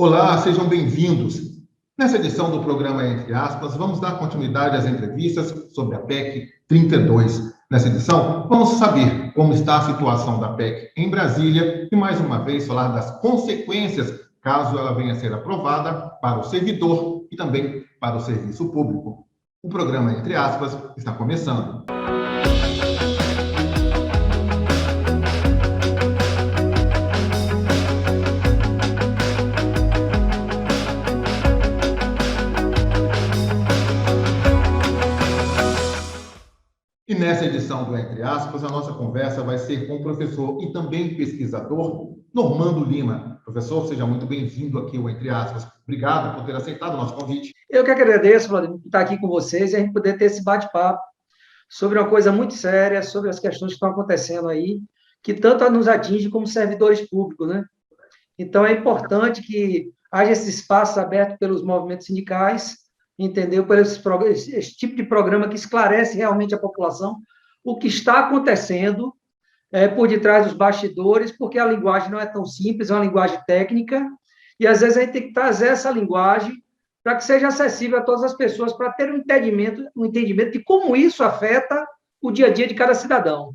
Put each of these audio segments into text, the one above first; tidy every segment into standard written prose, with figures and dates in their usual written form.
Olá, sejam bem-vindos. Nessa edição do programa Entre Aspas, vamos dar continuidade às entrevistas sobre a PEC 32. Nessa edição, vamos saber como está a situação da PEC em Brasília e, mais uma vez, falar das consequências caso ela venha a ser aprovada para o servidor e também para o serviço público. O programa Entre Aspas está começando. E nessa edição do Entre Aspas, a nossa conversa vai ser com o professor e também pesquisador Normando Lima. Professor, seja muito bem-vindo aqui ao Entre Aspas. Obrigado por ter aceitado o nosso convite. Eu que agradeço, Vladimir, por estar aqui com vocês e a gente poder ter esse bate-papo sobre uma coisa muito séria, sobre as questões que estão acontecendo aí, que tanto nos atinge como servidores públicos, né? Então, é importante que haja esse espaço aberto pelos movimentos sindicais, entendeu? Por esse tipo de programa que esclarece realmente a população o que está acontecendo por detrás dos bastidores, porque a linguagem não é tão simples, é uma linguagem técnica, e às vezes a gente tem que trazer essa linguagem para que seja acessível a todas as pessoas, para ter um entendimento de como isso afeta o dia a dia de cada cidadão.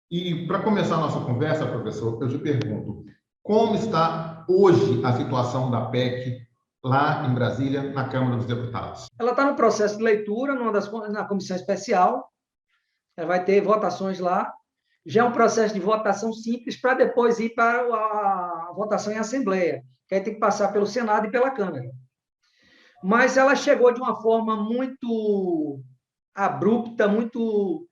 E para começar a nossa conversa, professor, eu te pergunto, como está hoje a situação da PEC lá em Brasília, na Câmara dos Deputados? Ela está no processo de leitura, na comissão especial, ela vai ter votações lá, já é um processo de votação simples para depois ir para a votação em assembleia, que aí tem que passar pelo Senado e pela Câmara. Mas ela chegou de uma forma muito abrupta, muito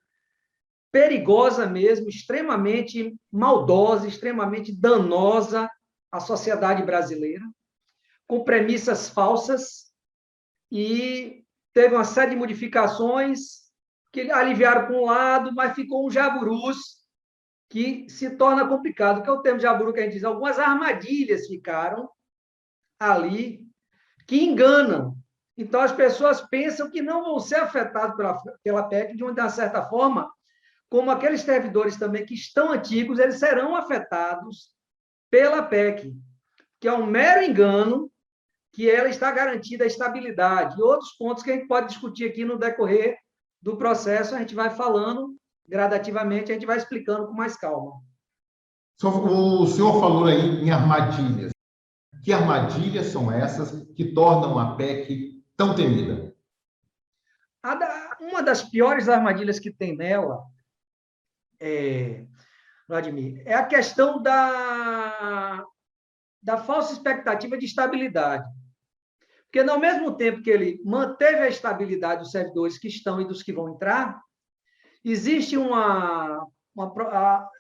perigosa mesmo, extremamente maldosa, extremamente danosa à sociedade brasileira, com premissas falsas, e teve uma série de modificações que aliviaram por um lado, mas ficou um jaburus que se torna complicado, que é o termo jaburu que a gente diz, algumas armadilhas ficaram ali que enganam. Então, as pessoas pensam que não vão ser afetadas pela PEC de uma certa forma, como aqueles servidores também que estão antigos, eles serão afetados pela PEC, que é um mero engano, que ela está garantida a estabilidade. E outros pontos que a gente pode discutir aqui no decorrer do processo, a gente vai falando gradativamente, a gente vai explicando com mais calma. O senhor falou aí em armadilhas. Que armadilhas são essas que tornam a PEC tão temida? Uma das piores armadilhas que tem nela, Vladimir, é a questão da falsa expectativa de estabilidade. Porque, ao mesmo tempo que ele manteve a estabilidade dos servidores que estão e dos que vão entrar, existe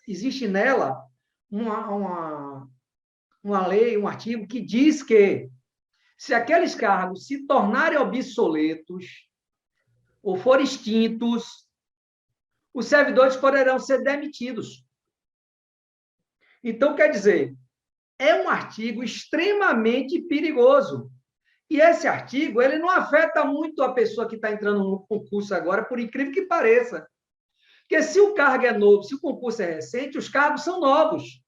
existe nela uma lei, um artigo que diz que se aqueles cargos se tornarem obsoletos ou forem extintos, os servidores poderão ser demitidos. Então, quer dizer, é um artigo extremamente perigoso. E esse artigo, ele não afeta muito a pessoa que está entrando no concurso agora, por incrível que pareça. Porque se o cargo é novo, se o concurso é recente, os cargos são novos.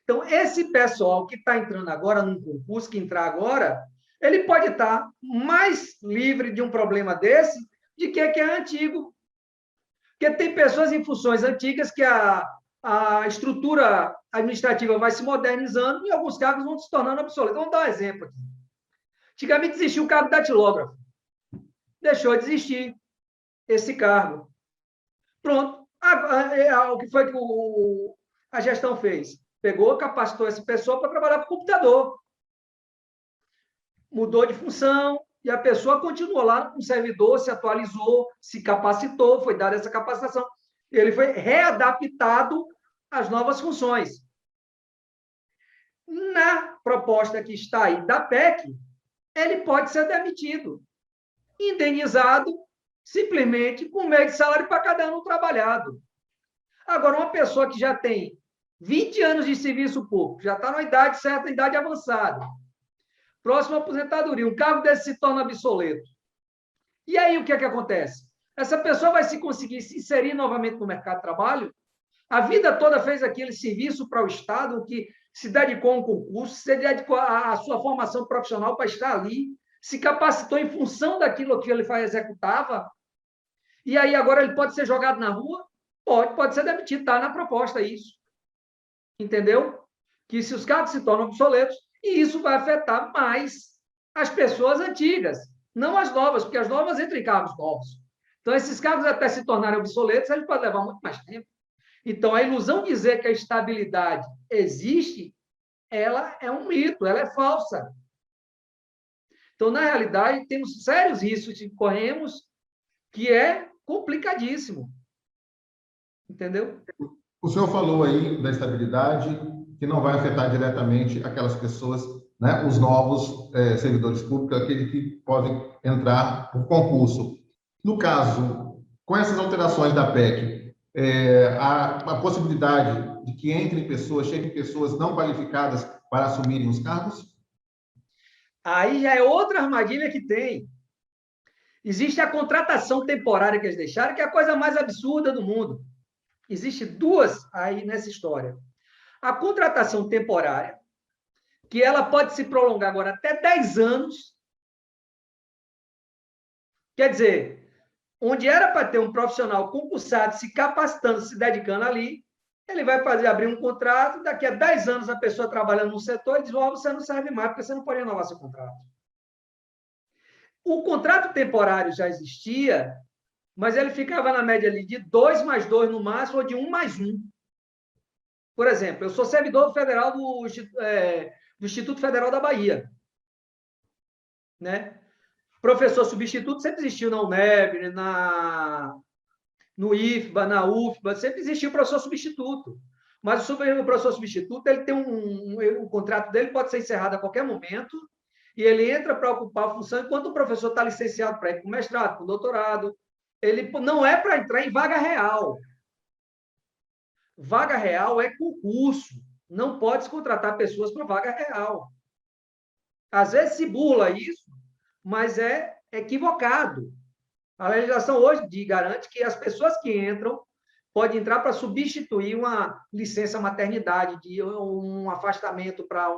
Então, esse pessoal que está entrando agora num concurso, que entrar agora, ele pode estar mais livre de um problema desse de que é antigo. Porque tem pessoas em funções antigas que a estrutura administrativa vai se modernizando e alguns cargos vão se tornando obsoletos. Vamos dar um exemplo aqui. Antigamente existia o cargo de datilógrafo. Deixou de existir esse cargo. Pronto. O que foi que a gestão fez? Pegou, capacitou essa pessoa para trabalhar com computador. Mudou de função e a pessoa continuou lá no servidor, se atualizou, se capacitou, foi dada essa capacitação. Ele foi readaptado às novas funções. Na proposta que está aí da PEC, ele pode ser demitido, indenizado, simplesmente com meio de salário para cada ano trabalhado. Agora, uma pessoa que já tem 20 anos de serviço público, já está na idade certa, idade avançada, próxima à aposentadoria, um cargo desse se torna obsoleto. E aí, o que é que acontece? Essa pessoa vai se conseguir se inserir novamente no mercado de trabalho? A vida toda fez aquele serviço para o Estado, que se dedicou a um concurso, se dedicou à sua formação profissional para estar ali, se capacitou em função daquilo que ele executava, e aí agora ele pode ser jogado na rua? Pode ser demitido, está na proposta isso. Entendeu? Que se os cargos se tornam obsoletos, e isso vai afetar mais as pessoas antigas, não as novas, porque as novas entram em cargos novos. Então, esses cargos até se tornarem obsoletos, eles podem levar muito mais tempo. Então, a ilusão de dizer que a estabilidade existe, ela é um mito, ela é falsa. Então, na realidade, temos sérios riscos que corremos, que é complicadíssimo. Entendeu? O senhor falou aí da estabilidade, que não vai afetar diretamente aquelas pessoas, né, os novos servidores públicos, aqueles que podem entrar por concurso. No caso, com essas alterações da PEC, a possibilidade de que cheguem pessoas não qualificadas para assumirem os cargos? Aí já é outra armadilha que tem. Existe a contratação temporária que eles deixaram, que é a coisa mais absurda do mundo. Existe duas aí nessa história. A contratação temporária, que ela pode se prolongar agora até 10 anos. Quer dizer, onde era para ter um profissional concursado, se capacitando, se dedicando ali, ele vai abrir um contrato, daqui a 10 anos a pessoa trabalhando no setor e diz, você não serve mais, porque você não pode renovar seu contrato. O contrato temporário já existia, mas ele ficava na média ali de 2 mais 2 no máximo, ou de 1 mais 1. Por exemplo, eu sou servidor federal do Instituto Federal da Bahia. Né? Professor substituto sempre existiu na UNEB, no IFBA, na UFBA, sempre existiu o professor substituto. Mas o professor substituto, ele tem o contrato dele pode ser encerrado a qualquer momento, e ele entra para ocupar a função, enquanto o professor está licenciado para ir com mestrado, com doutorado. Ele não é para entrar em vaga real. Vaga real é concurso. Não pode se contratar pessoas para vaga real. Às vezes se bula isso, mas é equivocado. A legislação hoje garante que as pessoas que entram podem entrar para substituir uma licença maternidade, de um afastamento para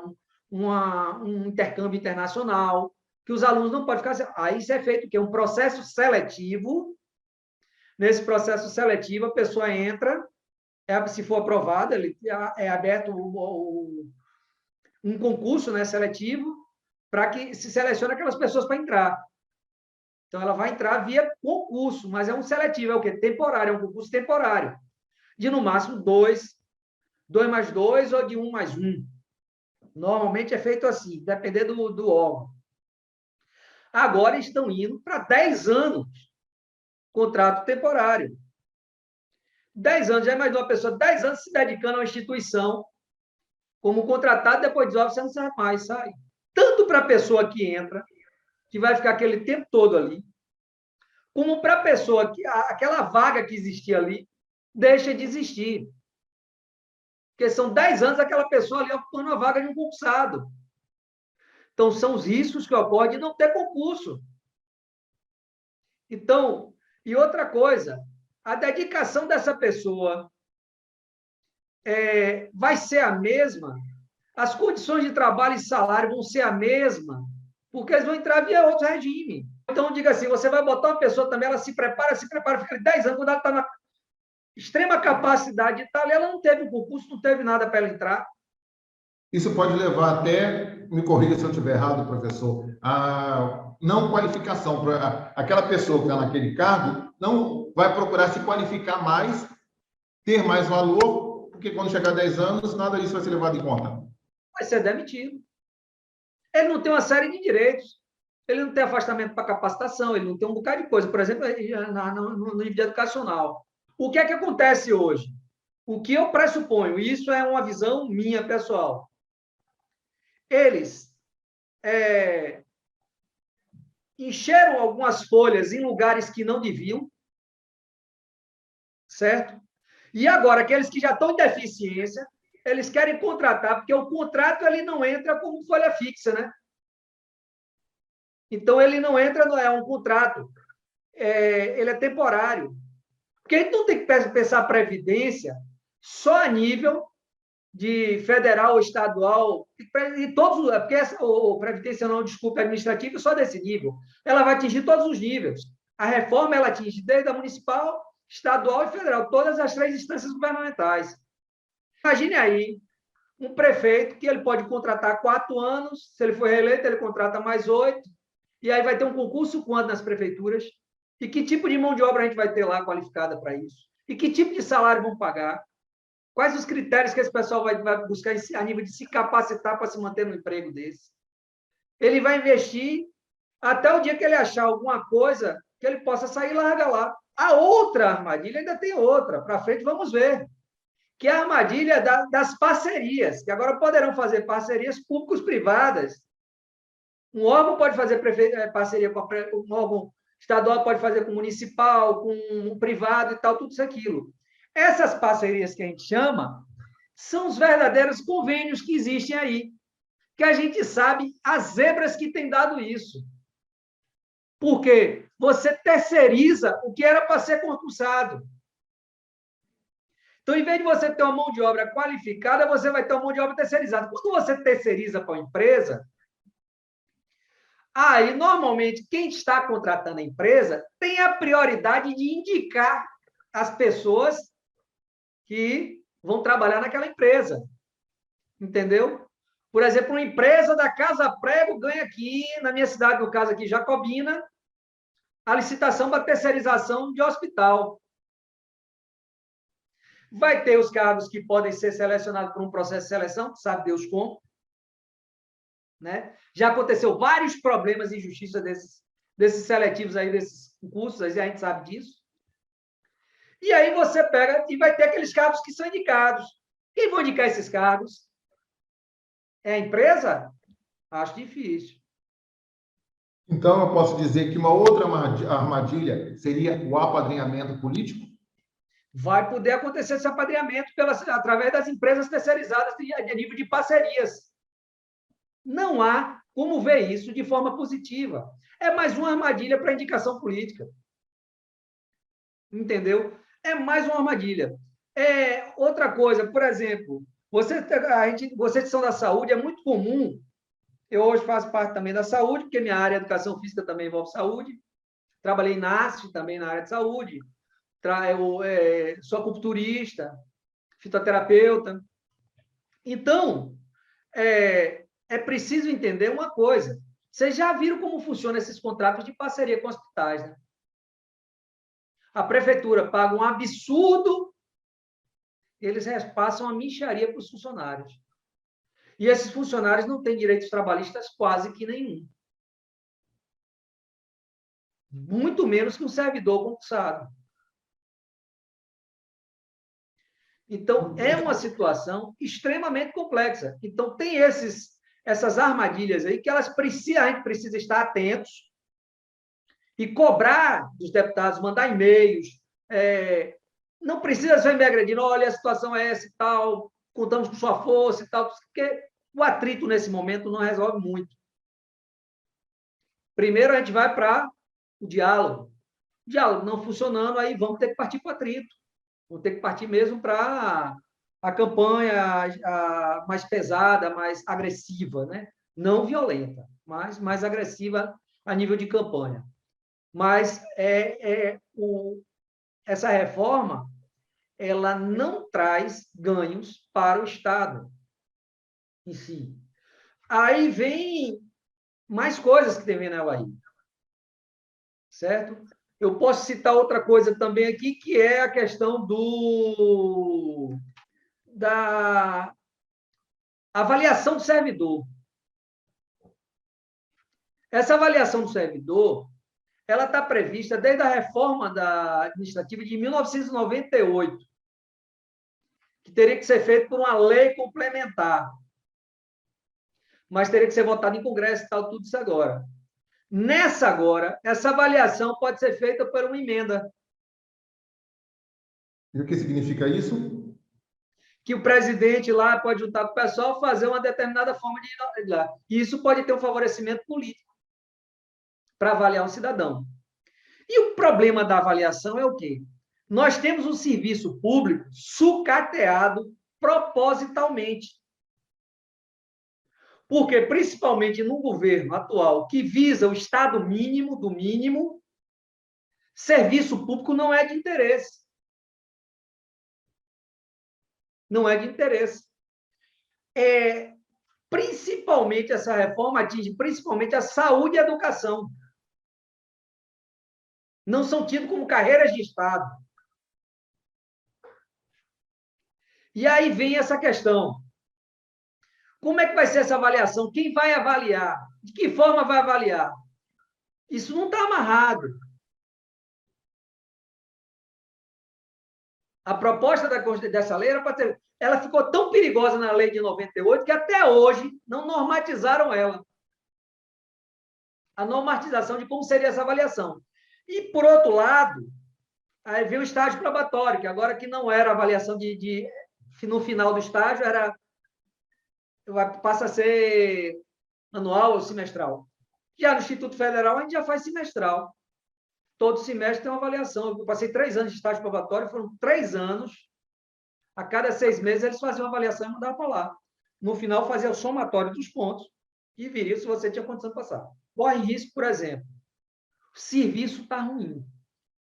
um intercâmbio internacional, que os alunos não podem ficar... Aí isso é feito o quê? Um processo seletivo. Nesse processo seletivo, a pessoa entra, se for aprovada, é aberto um concurso, né, seletivo, para que se selecione aquelas pessoas para entrar. Então, ela vai entrar via concurso, mas é um seletivo, é o quê? Temporário, é um concurso temporário. De, no máximo, 2 mais 2 ou de 1 mais 1. Normalmente é feito assim, dependendo do órgão. Agora estão indo para 10 anos, contrato temporário. 10 anos, já imaginou uma pessoa 10 anos se dedicando a uma instituição como contratado, depois de você não sabe mais, sai. Tanto para a pessoa que entra, que vai ficar aquele tempo todo ali, como para a pessoa que aquela vaga que existia ali deixa de existir. Porque são 10 anos aquela pessoa ali ocupando a vaga de um concursado. Então, são os riscos que ocorrem de não ter concurso. Então, e outra coisa, a dedicação dessa pessoa vai ser a mesma, as condições de trabalho e salário vão ser a mesma, porque eles vão entrar via outro regime. Então, diga assim, você vai botar uma pessoa também, ela se prepara, fica 10 anos, quando ela está na extrema capacidade de estar ali, ela não teve concurso, não teve nada para ela entrar. Isso pode levar até, me corrija se eu estiver errado, professor, a não qualificação. Aquela pessoa que está naquele cargo não vai procurar se qualificar mais, ter mais valor, porque quando chegar a 10 anos, nada disso vai ser levado em conta. Vai ser demitido. Ele não tem uma série de direitos. Ele não tem afastamento para capacitação, ele não tem um bocado de coisa. Por exemplo, no nível educacional. O que é que acontece hoje? O que eu pressuponho, isso é uma visão minha, pessoal. Eles encheram algumas folhas em lugares que não deviam, certo? E agora, aqueles que já estão em deficiência, eles querem contratar, porque o contrato ele não entra como folha fixa, né? Então, ele não entra, não é um contrato, ele é temporário. Porque então tem que pensar a previdência só a nível de federal ou estadual, e todos, porque o Previdência não, desculpa, administrativa é só desse nível. Ela vai atingir todos os níveis. A reforma, ela atinge desde a municipal, estadual e federal, todas as 3 instâncias governamentais. Imagine aí, um prefeito que ele pode contratar 4 anos, se ele for reeleito, ele contrata mais 8, e aí vai ter um concurso quando nas prefeituras? E que tipo de mão de obra a gente vai ter lá qualificada para isso? E que tipo de salário vão pagar? Quais os critérios que esse pessoal vai buscar a nível de se capacitar para se manter no emprego desse? Ele vai investir até o dia que ele achar alguma coisa que ele possa sair e larga lá. A outra armadilha, ainda tem outra, para frente vamos ver, que é a armadilha das parcerias, que agora poderão fazer parcerias públicos-privadas. Um órgão pode fazer parceria com um órgão estadual, pode fazer com o municipal, com um privado e tal, tudo isso aquilo. Essas parcerias que a gente chama são os verdadeiros convênios que existem aí, que a gente sabe as zebras que tem dado isso. Porque você terceiriza o que era para ser concursado. Então, em vez de você ter uma mão de obra qualificada, você vai ter uma mão de obra terceirizada. Quando você terceiriza para uma empresa, aí, normalmente, quem está contratando a empresa tem a prioridade de indicar as pessoas que vão trabalhar naquela empresa. Entendeu? Por exemplo, uma empresa da Casa Prego ganha aqui, na minha cidade, no caso aqui, Jacobina, a licitação para terceirização de hospital. Vai ter os cargos que podem ser selecionados por um processo de seleção, sabe Deus como. Né? Já aconteceu vários problemas de justiça desses seletivos aí, desses concursos, a gente sabe disso. E aí você pega e vai ter aqueles cargos que são indicados. Quem vai indicar esses cargos? É a empresa? Acho difícil. Então, eu posso dizer que uma outra armadilha seria o apadrinhamento político? Vai poder acontecer esse apadrinhamento através das empresas terceirizadas a nível de parcerias. Não há como ver isso de forma positiva. É mais uma armadilha para indicação política. Entendeu? É mais uma armadilha. Outra coisa, por exemplo, vocês que são da saúde, é muito comum. Eu hoje faço parte também da saúde, porque minha área de educação física também envolve saúde. Trabalhei na AST também na área de saúde. Eu sou acupunturista, fitoterapeuta. Então, é preciso entender uma coisa. Vocês já viram como funcionam esses contratos de parceria com hospitais, né? A prefeitura paga um absurdo, eles repassam a mixaria para os funcionários. E esses funcionários não têm direitos trabalhistas quase que nenhum. Muito menos que um servidor concursado. Então, é uma situação extremamente complexa. Então, tem essas armadilhas aí que a gente precisa estar atentos e cobrar dos deputados, mandar e-mails. Não precisa ser me agredindo, olha, a situação é essa e tal, contamos com sua força e tal, porque o atrito nesse momento não resolve muito. Primeiro, a gente vai para o diálogo. O diálogo não funcionando, aí vamos ter que partir para o atrito. Vamos ter que partir mesmo para a campanha mais pesada, mais agressiva, né? Não violenta, mas mais agressiva a nível de campanha. Mas essa reforma, ela não traz ganhos para o Estado em si. Aí vem mais coisas que tem vendo ela aí. Certo? Eu posso citar outra coisa também aqui, que é a questão da avaliação do servidor. Essa avaliação do servidor, ela está prevista desde a reforma administrativa de 1998, que teria que ser feita por uma lei complementar. Mas teria que ser votado em Congresso e tal, tudo isso agora. Essa avaliação pode ser feita por uma emenda. E o que significa isso? Que o presidente lá pode juntar com o pessoal fazer uma determinada forma de ir lá. E isso pode ter um favorecimento político para avaliar um cidadão. E o problema da avaliação é o quê? Nós temos um serviço público sucateado propositalmente. Porque, principalmente no governo atual, que visa o Estado mínimo do mínimo, serviço público não é de interesse. Não é de interesse. Principalmente, essa reforma atinge principalmente a saúde e a educação. Não são tidos como carreiras de Estado. E aí vem essa questão. Como é que vai ser essa avaliação? Quem vai avaliar? De que forma vai avaliar? Isso não está amarrado. A proposta dessa lei era para ter... Ela ficou tão perigosa na lei de 98 que até hoje não normatizaram ela. A normatização de como seria essa avaliação. E, por outro lado, aí vem o estágio probatório, que agora que não era avaliação no final do estágio, passa a ser anual ou semestral. Já no Instituto Federal, a gente já faz semestral. Todo semestre tem uma avaliação. Eu passei 3 anos de estágio probatório, foram 3 anos. A cada 6 meses, eles faziam uma avaliação e mandavam para lá. No final, fazia o somatório dos pontos e viria se você tinha condição de passar. Corre risco, por exemplo, o serviço está ruim.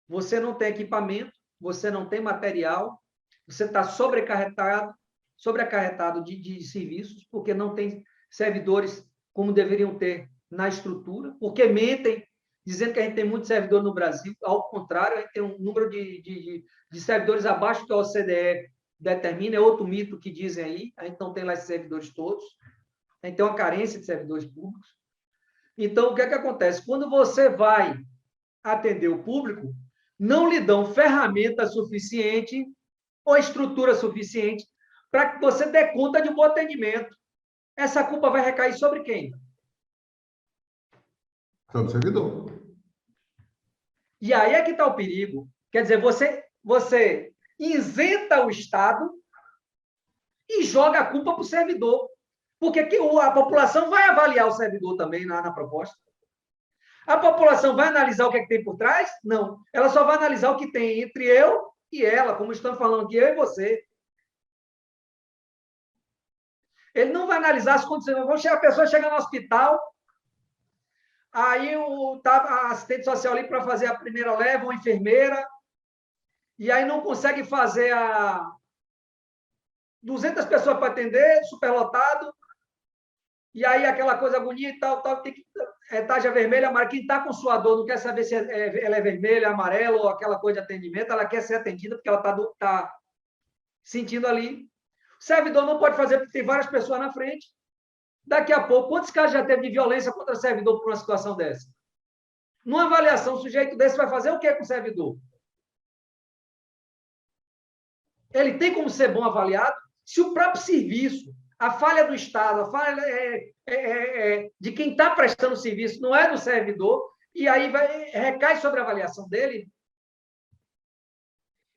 Você não tem equipamento, você não tem material, você está sobrecarregado de serviços, porque não tem servidores como deveriam ter na estrutura, porque mentem, dizendo que a gente tem muitos servidores no Brasil. Ao contrário, a gente tem um número de servidores abaixo do que a OCDE determina, é outro mito que dizem aí, a gente não tem lá esses servidores todos, a gente tem uma carência de servidores públicos. Então, o que é que acontece? Quando você vai atender o público, não lhe dão ferramenta suficiente ou estrutura suficiente para que você dê conta de um bom atendimento. Essa culpa vai recair sobre quem? Sobre o servidor. E aí é que está o perigo. Quer dizer, você isenta o Estado e joga a culpa para o servidor. Porque a população vai avaliar o servidor também na proposta. A população vai analisar o que é que tem por trás? Não. Ela só vai analisar o que tem entre eu e ela, como estamos falando aqui, eu e você. Ele não vai analisar as condições. A pessoa chega no hospital, aí a assistente social ali para fazer a primeira leva, uma enfermeira, e aí não consegue fazer 200 pessoas para atender, superlotado, e aí aquela coisa agonia e tal, tem que tarja vermelha, amarela. Quem está com sua dor não quer saber se ela é vermelha, amarela ou aquela coisa de atendimento, ela quer ser atendida porque ela está sentindo ali. O servidor não pode fazer porque tem várias pessoas na frente. Daqui a pouco, quantos casos já teve de violência contra o servidor por uma situação dessa? Numa avaliação, o sujeito desse vai fazer o que com o servidor? Ele tem como ser bom avaliado se o próprio serviço, a falha do Estado, a falha de quem está prestando o serviço não é do servidor, e aí recai sobre a avaliação dele.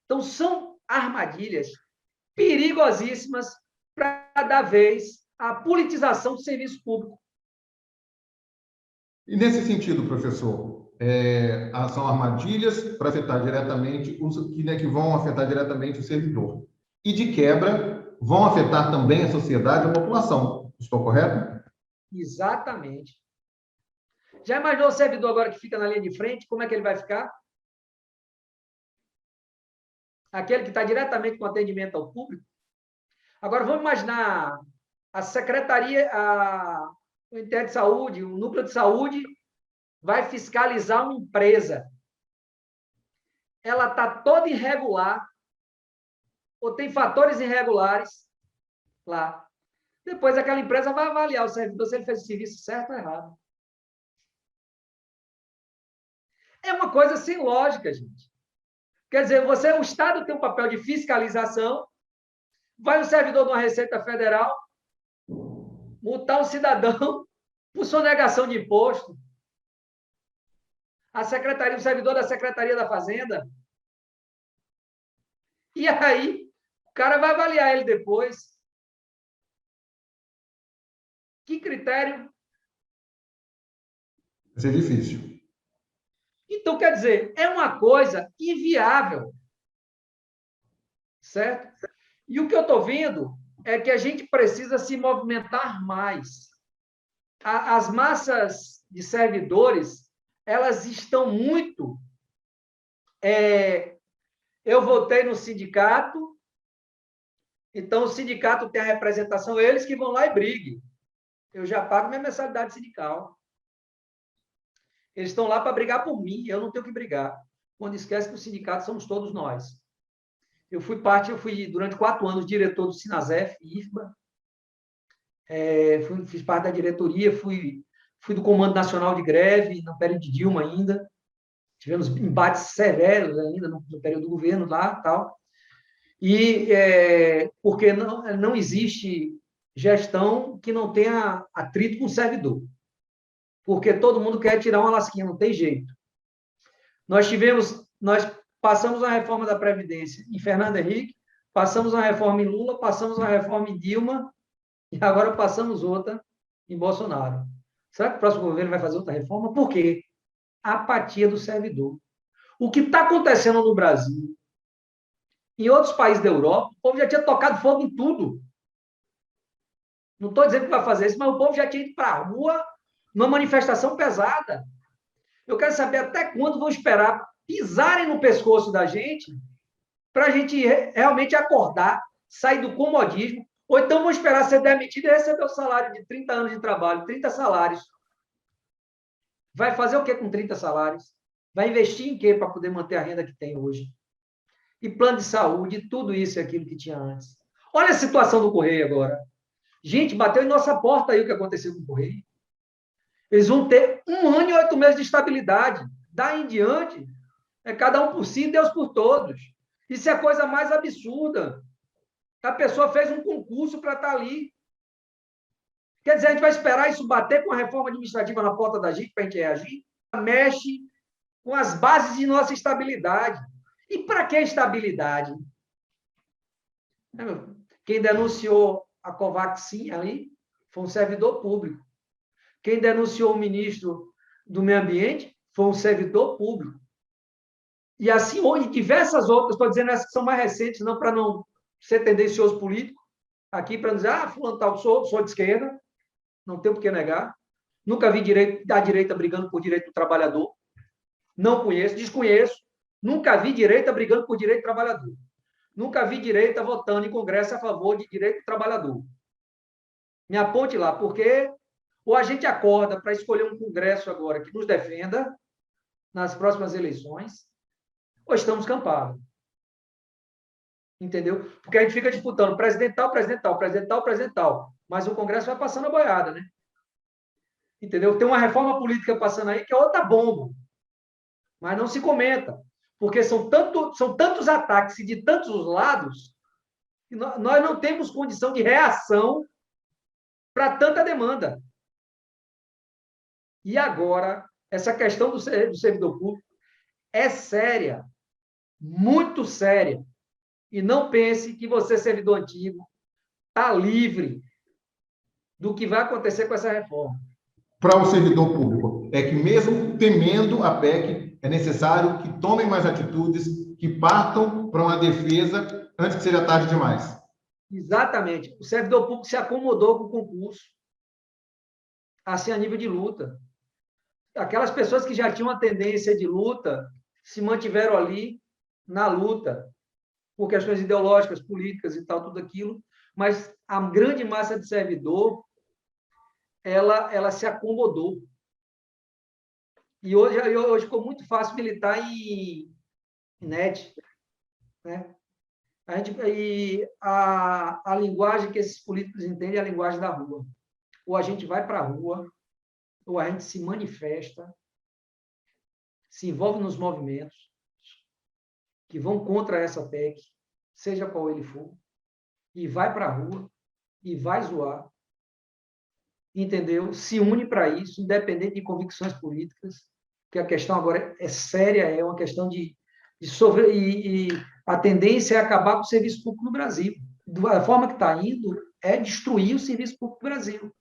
Então, são armadilhas perigosíssimas para dar vez à politização do serviço público. E nesse sentido, professor, são armadilhas para afetar diretamente que vão afetar diretamente o servidor. E, de quebra, vão afetar também a sociedade e a população. Estou correto? Exatamente. Já imaginou o servidor agora que fica na linha de frente? Como é que ele vai ficar? Aquele que está diretamente com atendimento ao público. Agora, vamos imaginar a secretaria, o Ministério de Saúde, o núcleo de saúde vai fiscalizar uma empresa. Ela está toda irregular, ou tem fatores irregulares lá. Depois, aquela empresa vai avaliar o servidor se ele fez o serviço certo ou errado. É uma coisa sem lógica, gente. Quer dizer, o Estado tem um papel de fiscalização, vai o servidor de uma Receita Federal multar um cidadão por sonegação de imposto. O servidor da Secretaria da Fazenda. E aí, o cara vai avaliar ele depois. Que critério? Vai ser difícil. Então, quer dizer, é uma coisa inviável. Certo? E o que eu estou vendo é que a gente precisa se movimentar mais. As massas de servidores, elas estão muito... eu votei no sindicato, então o sindicato tem a representação, eles que vão lá e briguem. Eu já pago minha mensalidade sindical. Eles estão lá para brigar por mim, eu não tenho que brigar. Quando esquece que o sindicato somos todos nós. Eu fui durante 4 anos, diretor do Sinasef, IFBA, fiz parte da diretoria, fui do Comando Nacional de Greve, no período de Dilma ainda. Tivemos embates severos ainda no período do governo lá, tal. E porque não existe gestão que não tenha atrito com o servidor. Porque todo mundo quer tirar uma lasquinha, não tem jeito. Nós passamos a reforma da Previdência em Fernando Henrique, passamos a reforma em Lula, passamos a reforma em Dilma, e agora passamos outra em Bolsonaro. Será que o próximo governo vai fazer outra reforma? Por quê? A apatia do servidor. O que está acontecendo no Brasil, em outros países da Europa, o povo já tinha tocado fogo em tudo. Não estou dizendo que vai fazer isso, mas o povo já tinha ido para a rua numa manifestação pesada. Eu quero saber até quando vão esperar pisarem no pescoço da gente para a gente realmente acordar, sair do comodismo, ou então vão esperar ser demitido e receber o salário de 30 anos de trabalho, 30 salários. Vai fazer o quê com 30 salários? Vai investir em quê para poder manter a renda que tem hoje? E plano de saúde, tudo isso e aquilo que tinha antes. Olha a situação do Correio agora. Gente, bateu em nossa porta aí o que aconteceu com o Correio. Eles vão ter 1 ano e 8 meses de estabilidade. Daí em diante, é cada um por si e Deus por todos. Isso é a coisa mais absurda. A pessoa fez um concurso para estar ali. Quer dizer, a gente vai esperar isso bater com a reforma administrativa na porta da gente para a gente reagir? Mexe com as bases de nossa estabilidade. E para que estabilidade? Quem denunciou a Covaxin ali foi um servidor público. Quem denunciou o ministro do Meio Ambiente foi um servidor público. E assim, hoje, diversas outras, estou dizendo essas que são mais recentes, não para não ser tendencioso político, aqui para dizer, fulano tal, sou de esquerda, não tenho por que negar. Nunca vi da direita brigando por direito do trabalhador. Não conheço, desconheço. Nunca vi direita brigando por direito do trabalhador. Nunca vi direita votando em Congresso a favor de direito do trabalhador. Me aponte lá, porque ou a gente acorda para escolher um Congresso agora que nos defenda nas próximas eleições, ou estamos campados. Entendeu? Porque a gente fica disputando presidente tal, presidente tal, presidente tal, presidente tal. Mas o Congresso vai passando a boiada, né? Entendeu? Tem uma reforma política passando aí que é outra bomba. Mas não se comenta. Porque são tantos ataques e de tantos lados que nós não temos condição de reação para tanta demanda. E agora, essa questão do servidor público é séria, muito séria. E não pense que você, servidor antigo, está livre do que vai acontecer com essa reforma. Para o servidor público, é que mesmo temendo a PEC, é necessário que tomem mais atitudes, que partam para uma defesa antes que seja tarde demais. Exatamente. O servidor público se acomodou com o concurso, assim, a nível de luta. Aquelas pessoas que já tinham a tendência de luta se mantiveram ali na luta, por questões ideológicas, políticas e tal, tudo aquilo, mas a grande massa de servidor, ela se acomodou. E hoje ficou muito fácil militar em net, né? A linguagem que esses políticos entendem é a linguagem da rua. Ou a gente vai para a rua, ou a gente se manifesta, se envolve nos movimentos que vão contra essa PEC, seja qual ele for, e vai para a rua, e vai zoar, entendeu? Se une para isso, independente de convicções políticas, que a questão agora é séria, é uma questão de e a tendência é acabar com o serviço público no Brasil. Da forma que está indo, é destruir o serviço público do Brasil.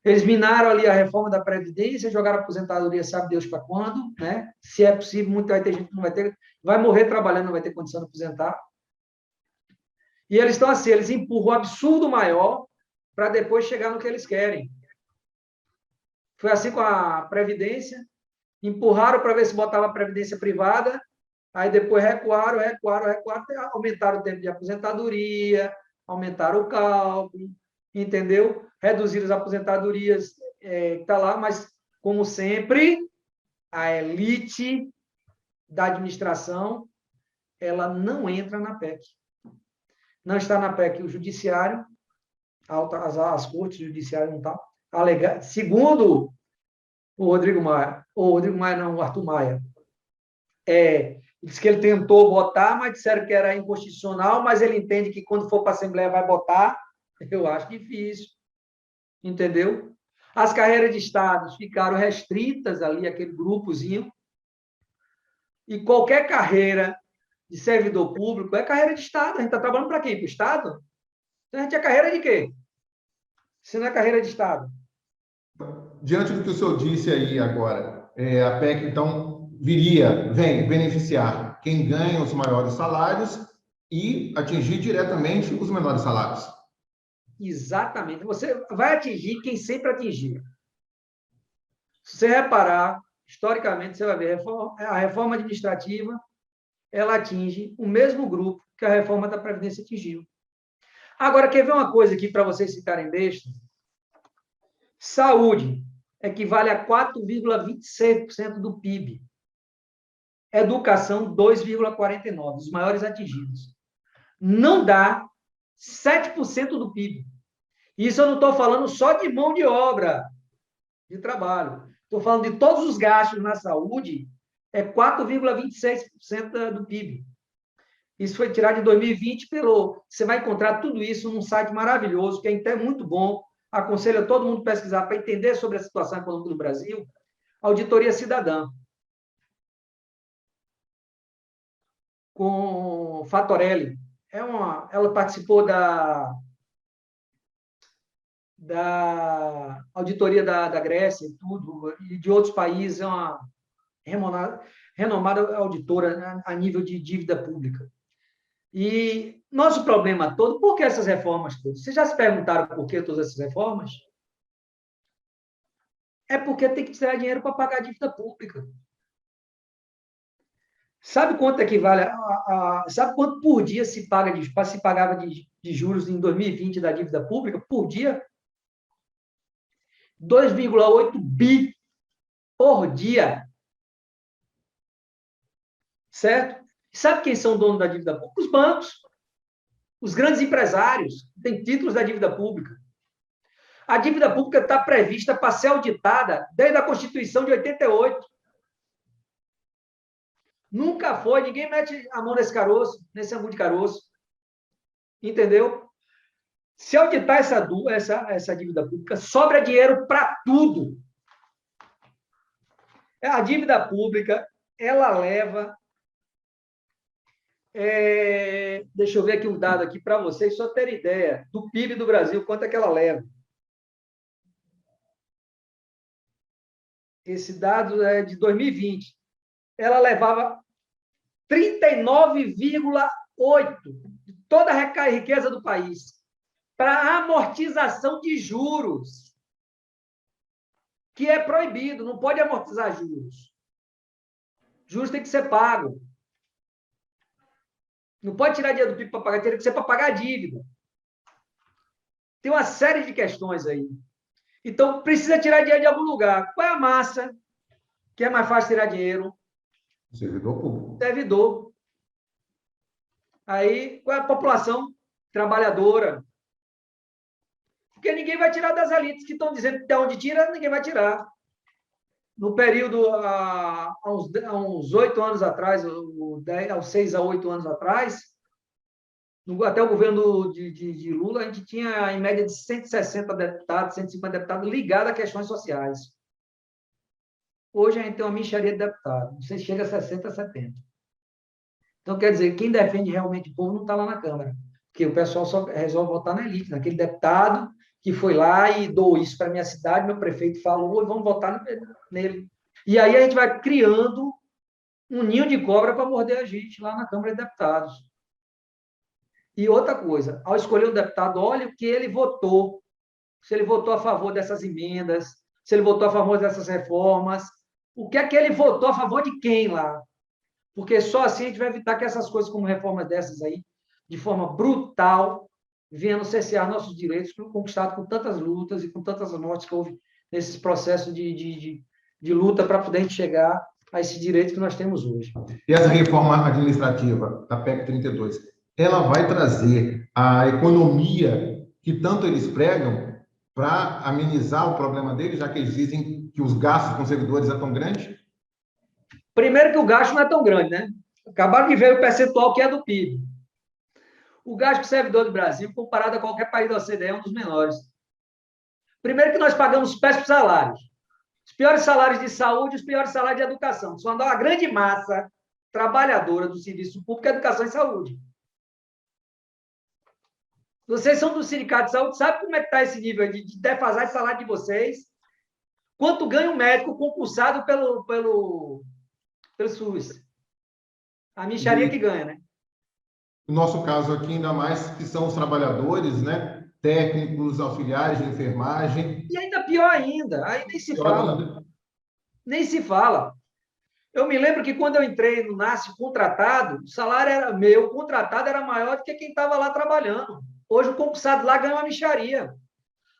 Eles minaram ali a reforma da Previdência, jogaram a aposentadoria, sabe Deus para quando, né? Se é possível, vai ter gente que não vai ter, vai morrer trabalhando, não vai ter condição de aposentar. E eles estão assim, eles empurram o absurdo maior para depois chegar no que eles querem. Foi assim com a Previdência, empurraram para ver se botava a Previdência privada, aí depois recuaram, aumentaram o tempo de aposentadoria, aumentaram o cálculo, entendeu? Reduziram as aposentadorias, está lá, mas, como sempre, a elite da administração, ela não entra na PEC. Não está na PEC o judiciário, as cortes judiciárias não estão. Segundo o Rodrigo Maia, não, o Arthur Maia, disse que ele tentou botar, mas disseram que era inconstitucional, mas ele entende que quando for para a Assembleia vai botar. Eu acho difícil, entendeu? As carreiras de estados ficaram restritas ali, aquele grupozinho, e qualquer carreira de servidor público é carreira de Estado. A gente está trabalhando para quem? Para o Estado? Então, a gente é carreira de quê? Se não é carreira de Estado. Diante do que o senhor disse aí agora, a PEC, então, vem beneficiar quem ganha os maiores salários e atingir diretamente os menores salários. Exatamente. Você vai atingir quem sempre atingiu. Se você reparar, historicamente, você vai ver, a reforma administrativa, ela atinge o mesmo grupo que a reforma da Previdência atingiu. Agora, quer ver uma coisa aqui para vocês ficarem bestas? Saúde equivale a 4,26% do PIB. Educação, 2,49%, os maiores atingidos. Não dá 7% do PIB. Isso eu não estou falando só de mão de obra, de trabalho. Estou falando de todos os gastos na saúde, 4,26% do PIB. Isso foi tirado de 2020 Você vai encontrar tudo isso num site maravilhoso, que é até muito bom. Aconselho a todo mundo a pesquisar para entender sobre a situação econômica do Brasil. Auditoria Cidadã. Com Fatorelli. Ela participou da auditoria da Grécia e tudo, e de outros países. É uma renomada auditora a nível de dívida pública. E nosso problema todo, por que essas reformas todas? Vocês já se perguntaram por que todas essas reformas? É porque tem que tirar dinheiro para pagar a dívida pública. Sabe quanto equivale sabe quanto por dia se pagava de juros em 2020 da dívida pública? Por dia? 2,8 bi por dia. Certo? Sabe quem são donos da dívida pública? Os bancos. Os grandes empresários têm títulos da dívida pública. A dívida pública está prevista para ser auditada desde a Constituição de 88. Nunca foi, ninguém mete a mão nesse caroço, nesse angu de caroço. Entendeu? Se auditar essa dívida pública, sobra dinheiro para tudo. A dívida pública, ela leva... deixa eu ver aqui um dado aqui para vocês, só terem ideia do PIB do Brasil, quanto é que ela leva. Esse dado é de 2020. Ela levava 39,8% de toda a riqueza do país para amortização de juros, que é proibido, não pode amortizar juros. Juros tem que ser pago. Não pode tirar dinheiro do PIB para pagar, tem que ser para pagar a dívida. Tem uma série de questões aí. Então, precisa tirar dinheiro de algum lugar. Qual é a massa que é mais fácil tirar dinheiro? Servidor público. Servidor. Aí, qual é a população trabalhadora? Porque ninguém vai tirar das elites que estão dizendo que de onde tira, ninguém vai tirar. No período, há uns 8 anos atrás, aos 6 a 8 anos atrás, até o governo de Lula, a gente tinha, em média, de 160 deputados, 150 deputados ligados a questões sociais. Hoje a gente tem uma mixaria de deputados. Não sei se chega a 60, 70. Então, quer dizer, quem defende realmente o povo não está lá na Câmara. Porque o pessoal só resolve votar na elite, naquele deputado que foi lá e dou isso para a minha cidade, meu prefeito falou, vamos votar nele. E aí a gente vai criando um ninho de cobra para morder a gente lá na Câmara de Deputados. E outra coisa, ao escolher um deputado, olhe o que ele votou. Se ele votou a favor dessas emendas, se ele votou a favor dessas reformas, o que é que ele votou a favor de quem lá? Porque só assim a gente vai evitar que essas coisas, como reformas dessas aí, de forma brutal, venham cercear nossos direitos, conquistados com tantas lutas e com tantas mortes que houve nesses processos de luta para poder a gente chegar a esse direito que nós temos hoje. E essa reforma administrativa da PEC 32, ela vai trazer a economia que tanto eles pregam para amenizar o problema deles, já que eles dizem que os gastos com servidores é tão grande? Primeiro que o gasto não é tão grande, né? Acabaram de ver o percentual que é do PIB. O gasto com servidor do Brasil, comparado a qualquer país da OCDE, é um dos menores. Primeiro que nós pagamos péssimos salários. Os piores salários de saúde, os piores salários de educação. Só andar uma grande massa trabalhadora do serviço público, educação e saúde. Vocês são do sindicato de saúde, sabe como é que está esse nível de defasagem de salário de vocês? Quanto ganha um médico concursado pelo SUS? A mixaria que ganha, né? No nosso caso aqui, ainda mais que são os trabalhadores, né? Técnicos, auxiliares de enfermagem. E ainda pior ainda, aí nem se fala. Nem se fala. Eu me lembro que quando eu entrei no NASF contratado, o salário era meu, o contratado era maior do que quem estava lá trabalhando. Hoje o concursado lá ganha uma mixaria.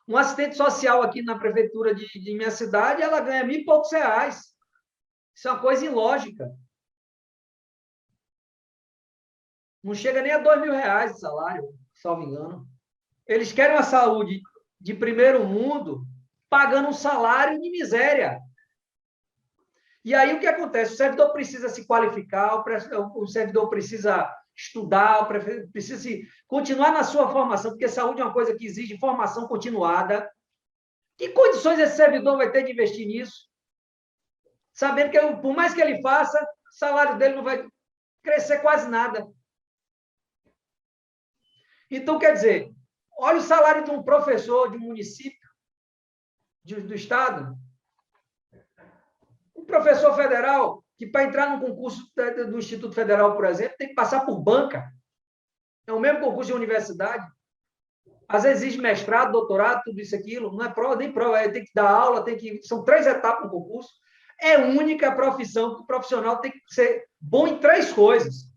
Um assistente social aqui na prefeitura de minha cidade, ela ganha R$ 1.000 e poucos. Isso é uma coisa ilógica. Não chega nem a R$ 2.000 de salário, salvo engano. Eles querem uma saúde de primeiro mundo, pagando um salário de miséria. E aí o que acontece? O servidor precisa se qualificar, o servidor precisa estudar, precisa continuar na sua formação, porque saúde é uma coisa que exige formação continuada. Que condições esse servidor vai ter de investir nisso? Sabendo que, por mais que ele faça, o salário dele não vai crescer quase nada. Então, quer dizer, olha o salário de um professor de um município, do estado. Um professor federal que, para entrar no concurso do Instituto Federal, por exemplo, tem que passar por banca. É o mesmo concurso de universidade. Às vezes exige mestrado, doutorado, tudo isso, aquilo. Não é prova, nem prova. Tem que dar aula, são 3 etapas no concurso. É única profissão que o profissional tem que ser bom em 3 coisas.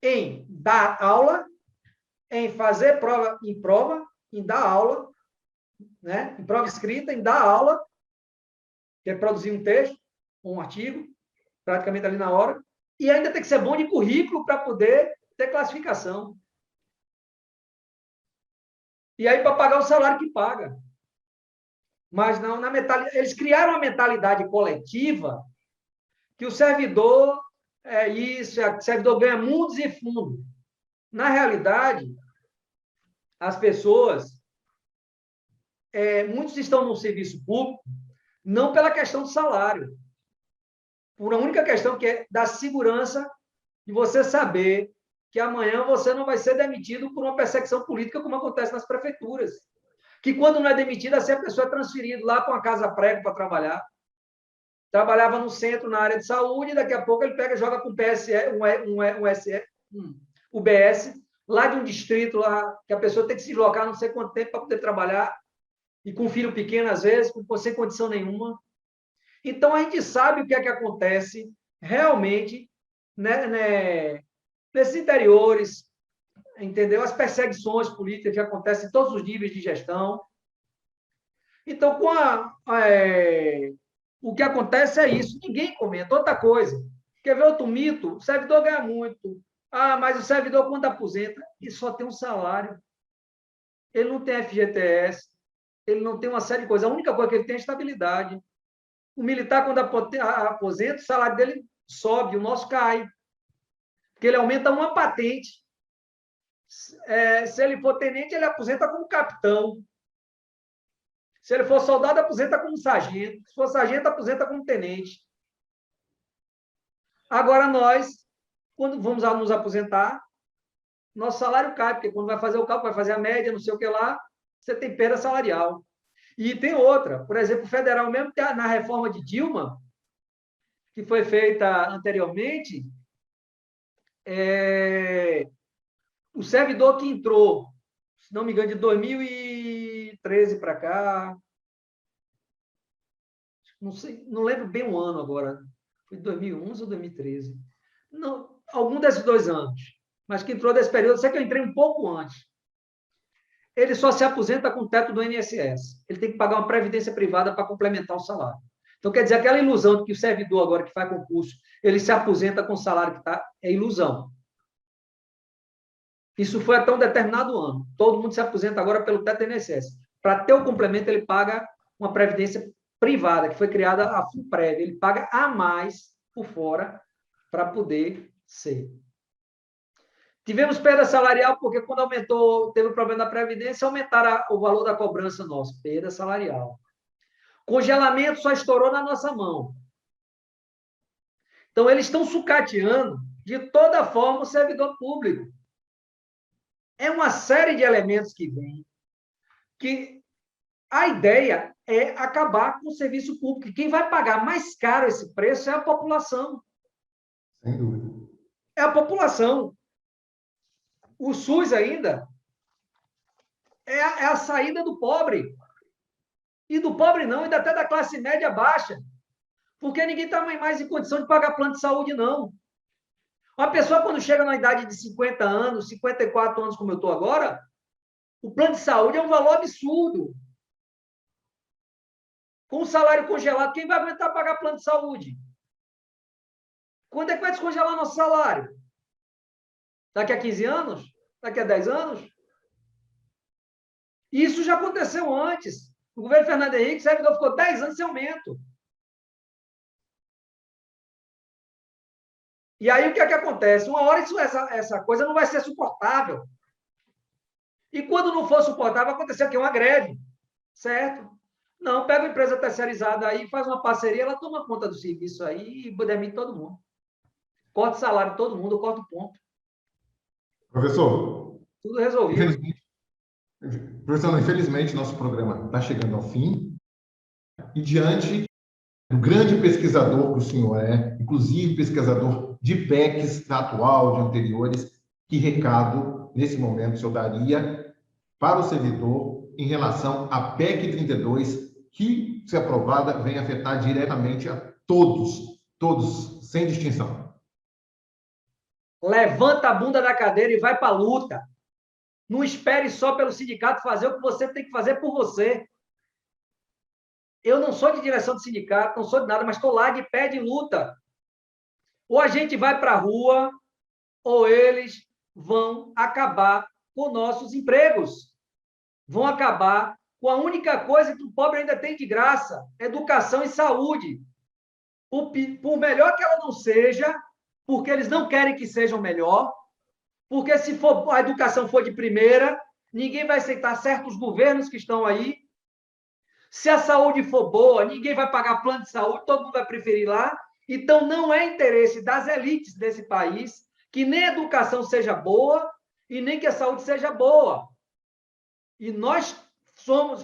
Em dar aula, em fazer prova, em dar aula, né? Em prova escrita, em dar aula, que é produzir um texto, um artigo, praticamente ali na hora, e ainda tem que ser bom de currículo para poder ter classificação. E aí para pagar o salário que paga. Mas não, eles criaram uma mentalidade coletiva que o servidor é isso, o servidor ganha mundos e fundos. Na realidade, as pessoas, muitos estão no serviço público, não pela questão do salário, por uma única questão que é da segurança de você saber que amanhã você não vai ser demitido por uma perseguição política, como acontece nas prefeituras. Que quando não é demitido, assim a pessoa é transferida lá para uma casa-prego para trabalhar. Trabalhava no centro, na área de saúde, e daqui a pouco ele pega e joga com o PSE, o BS, lá de um distrito, lá, que a pessoa tem que se deslocar não sei quanto tempo para poder trabalhar, e com filho pequeno, às vezes, sem condição nenhuma. Então, a gente sabe o que é que acontece realmente, né, nesses interiores, entendeu? As perseguições políticas que acontecem em todos os níveis de gestão. Então, o que acontece é isso, ninguém comenta. Outra coisa, quer ver outro mito? O servidor ganha muito. Ah, mas o servidor, quando aposenta, ele só tem um salário. Ele não tem FGTS, ele não tem uma série de coisas. A única coisa que ele tem é estabilidade. O militar, quando aposenta, o salário dele sobe, o nosso cai. Porque ele aumenta uma patente. Se ele for tenente, ele aposenta como capitão. Se ele for soldado, aposenta como sargento. Se for sargento, aposenta como tenente. Agora, nós, quando vamos nos aposentar, nosso salário cai, porque quando vai fazer o cálculo, vai fazer a média, não sei o que lá, você tem perda salarial. E tem outra, por exemplo, o federal mesmo, na reforma de Dilma, que foi feita anteriormente, o servidor que entrou, se não me engano, de 2013 para cá, não sei, não lembro bem o ano agora, foi 2011 ou 2013. Não, algum desses 2 anos, mas que entrou desse período, sei que eu entrei um pouco antes. Ele só se aposenta com o teto do INSS. Ele tem que pagar uma previdência privada para complementar o salário. Então, quer dizer, aquela ilusão de que o servidor agora que faz concurso, ele se aposenta com o salário que está, é ilusão. Isso foi até um determinado ano. Todo mundo se aposenta agora pelo teto do INSS. Para ter o complemento, ele paga uma previdência privada, que foi criada a FUNPREV. Ele paga a mais por fora para poder ser. Tivemos perda salarial porque quando aumentou, teve o problema da Previdência, aumentaram o valor da cobrança nossa. Perda salarial. Congelamento só estourou na nossa mão. Então, eles estão sucateando de toda forma o servidor público. É uma série de elementos que vem, que a ideia é acabar com o serviço público. E quem vai pagar mais caro esse preço é a população. Sem dúvida. É a população. O SUS ainda é a saída do pobre. E do pobre não, ainda até da classe média baixa. Porque ninguém está mais em condição de pagar plano de saúde, não. Uma pessoa, quando chega na idade de 50 anos, 54 anos, como eu estou agora, o plano de saúde é um valor absurdo. Com o salário congelado, quem vai aguentar pagar plano de saúde? Quando é que vai descongelar nosso salário? Daqui a 15 anos? Daqui a 10 anos? Isso já aconteceu antes. O governo Fernando Henrique, o servidor ficou 10 anos sem aumento. E aí, o que é que acontece? Uma hora essa coisa não vai ser suportável. E quando não for suportável, vai acontecer o quê? Uma greve. Certo? Não, pega uma empresa terceirizada aí, faz uma parceria, ela toma conta do serviço aí e demite todo mundo. Corta o salário de todo mundo, corta o ponto. Professor, Tudo resolvido. Infelizmente, nosso programa está chegando ao fim. E diante do grande pesquisador que o senhor é, inclusive pesquisador de PECs da atual, de anteriores, que recado, nesse momento, o senhor daria para o servidor em relação à PEC 32, que, se aprovada, vem afetar diretamente a todos, sem distinção? Levanta a bunda da cadeira e vai para a luta. Não espere só pelo sindicato fazer o que você tem que fazer por você. Eu não sou de direção de sindicato, não sou de nada, mas estou lá de pé de luta. Ou a gente vai para a rua, ou eles vão acabar com nossos empregos. Vão acabar com a única coisa que o pobre ainda tem de graça, educação e saúde. Por melhor que ela não seja, porque eles não querem que sejam melhor, porque se for, a educação for de primeira, ninguém vai aceitar certos governos que estão aí. Se a saúde for boa, ninguém vai pagar plano de saúde, todo mundo vai preferir lá. Então, não é interesse das elites desse país que nem a educação seja boa e nem que a saúde seja boa. E nós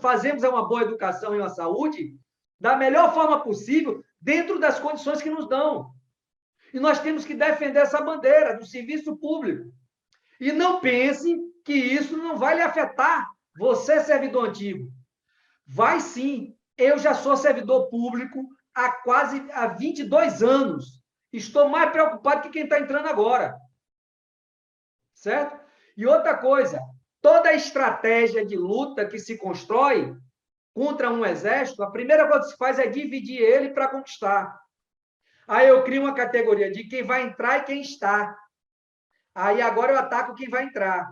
fazemos uma boa educação e uma saúde da melhor forma possível, dentro das condições que nos dão. E nós temos que defender essa bandeira do serviço público. E não pense que isso não vai lhe afetar, você, servidor antigo. Vai sim. Eu já sou servidor público há 22 anos. Estou mais preocupado que quem está entrando agora. Certo? E outra coisa, toda a estratégia de luta que se constrói contra um exército, a primeira coisa que se faz é dividir ele para conquistar. Aí eu crio uma categoria de quem vai entrar e quem está. Aí agora eu ataco quem vai entrar.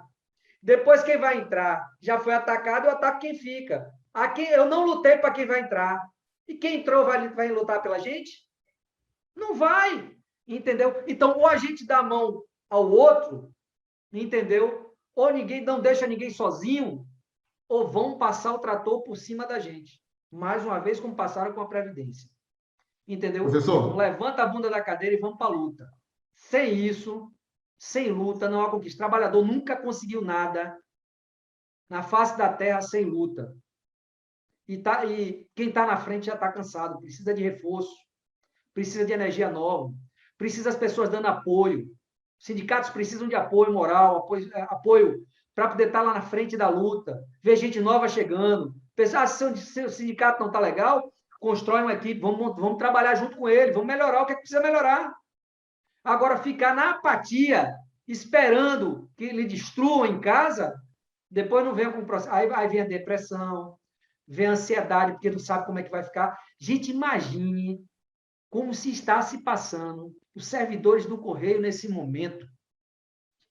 Depois quem vai entrar já foi atacado, eu ataco quem fica. Aqui eu não lutei para quem vai entrar. E quem entrou vai lutar pela gente? Não vai. Entendeu? Então, ou a gente dá a mão ao outro, entendeu? Ou ninguém não deixa ninguém sozinho, ou vão passar o trator por cima da gente. Mais uma vez, como passaram com a Previdência. Entendeu? Professor, então, levanta a bunda da cadeira e vamos para a luta. Sem isso, sem luta, não há conquista. O trabalhador nunca conseguiu nada na face da terra sem luta. E quem está na frente já está cansado, precisa de reforço, precisa de energia nova, precisa das pessoas dando apoio. Os sindicatos precisam de apoio moral, apoio para poder estar lá na frente da luta, ver gente nova chegando. Pensar, se o sindicato não está legal, constrói uma equipe, vamos trabalhar junto com ele, vamos melhorar o que é que precisa melhorar. Agora, ficar na apatia, esperando que lhe destruam em casa, depois não vem com o processo. Aí vem a depressão, vem a ansiedade, porque não sabe como é que vai ficar. Gente, imagine como se está se passando os servidores do Correio nesse momento.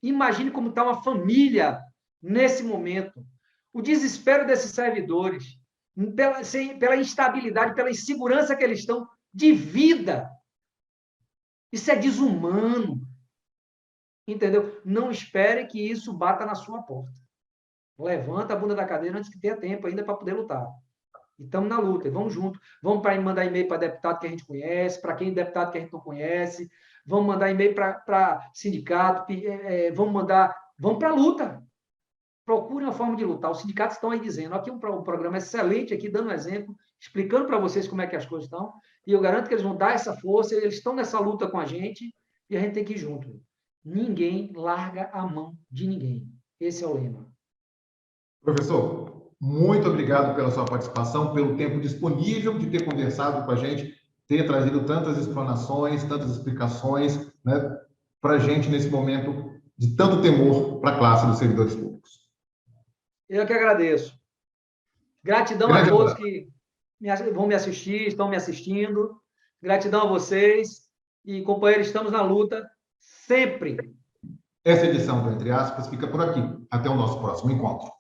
Imagine como está uma família nesse momento. O desespero desses servidores, pela instabilidade, pela insegurança que eles estão de vida. Isso é desumano. Entendeu? Não espere que isso bata na sua porta. Levanta a bunda da cadeira antes que tenha tempo ainda para poder lutar. E estamos na luta, e vamos junto. Vamos mandar e-mail para deputado que a gente conhece, para quem é deputado que a gente não conhece, vamos mandar e-mail para sindicato, vamos para a luta. Procurem uma forma de lutar. Os sindicatos estão aí dizendo, aqui um programa excelente, aqui dando um exemplo, explicando para vocês como é que as coisas estão, e eu garanto que eles vão dar essa força, eles estão nessa luta com a gente, e a gente tem que ir junto. Ninguém larga a mão de ninguém. Esse é o lema. Professor, muito obrigado pela sua participação, pelo tempo disponível de ter conversado com a gente, ter trazido tantas explanações, tantas explicações, né, para a gente nesse momento de tanto temor para a classe dos servidores públicos. Eu que agradeço. Gratidão a todos que vão me assistir, estão me assistindo. Gratidão a vocês. E, companheiros, estamos na luta sempre. Essa edição do Entre Aspas fica por aqui. Até o nosso próximo encontro.